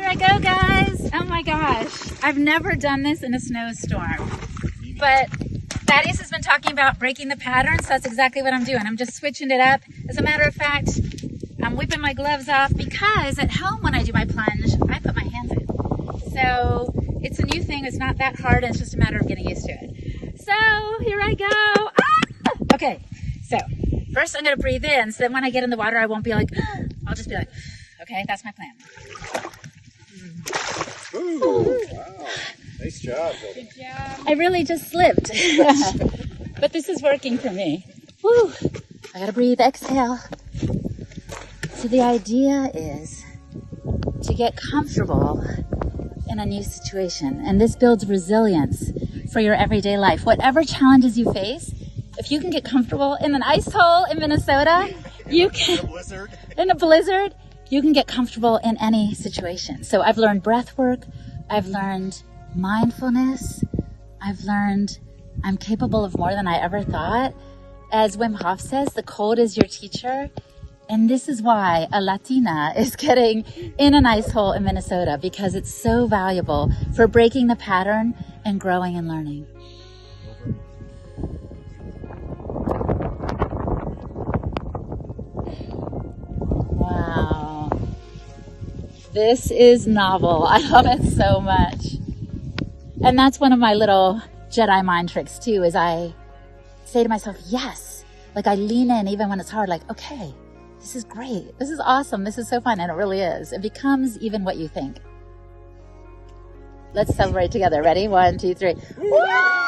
I go, guys. Oh my gosh. I've never done this in a snowstorm, but Thaddeus has been talking about breaking the pattern, so that's exactly what I'm doing. I'm just switching it up. As a matter of fact, I'm whipping my gloves off because at home when I do my plunge, I put my hands in. So it's a new thing. It's not that hard. And it's just a matter of getting used to it. So here I go. Ah! Okay. So first I'm going to breathe in. So then when I get in the water, I won't be like, I'll just be like, okay, that's my plan. Ooh, wow. Nice job, Hilda. Good job. I really just slipped. But this is working for me. Woo. I got to breathe. Exhale. So the idea is to get comfortable in a new situation. And this builds resilience for your everyday life. Whatever challenges you face, if you can get comfortable in an ice hole in Minnesota, you can, in a blizzard, you can get comfortable in any situation. So I've learned breath work. I've learned mindfulness. I've learned I'm capable of more than I ever thought. As Wim Hof says, the cold is your teacher. And this is why a Latina is getting in an ice hole in Minnesota, because it's so valuable for breaking the pattern and growing and learning. Wow. This is novel. I love it so much. And that's one of my little Jedi mind tricks too, is I say to myself, yes. Like I lean in even when it's hard, like, okay. This is great. This is awesome. This is so fun. And it really is. It becomes even what you think. Let's celebrate together. Ready? 1, 2, 3. Woo!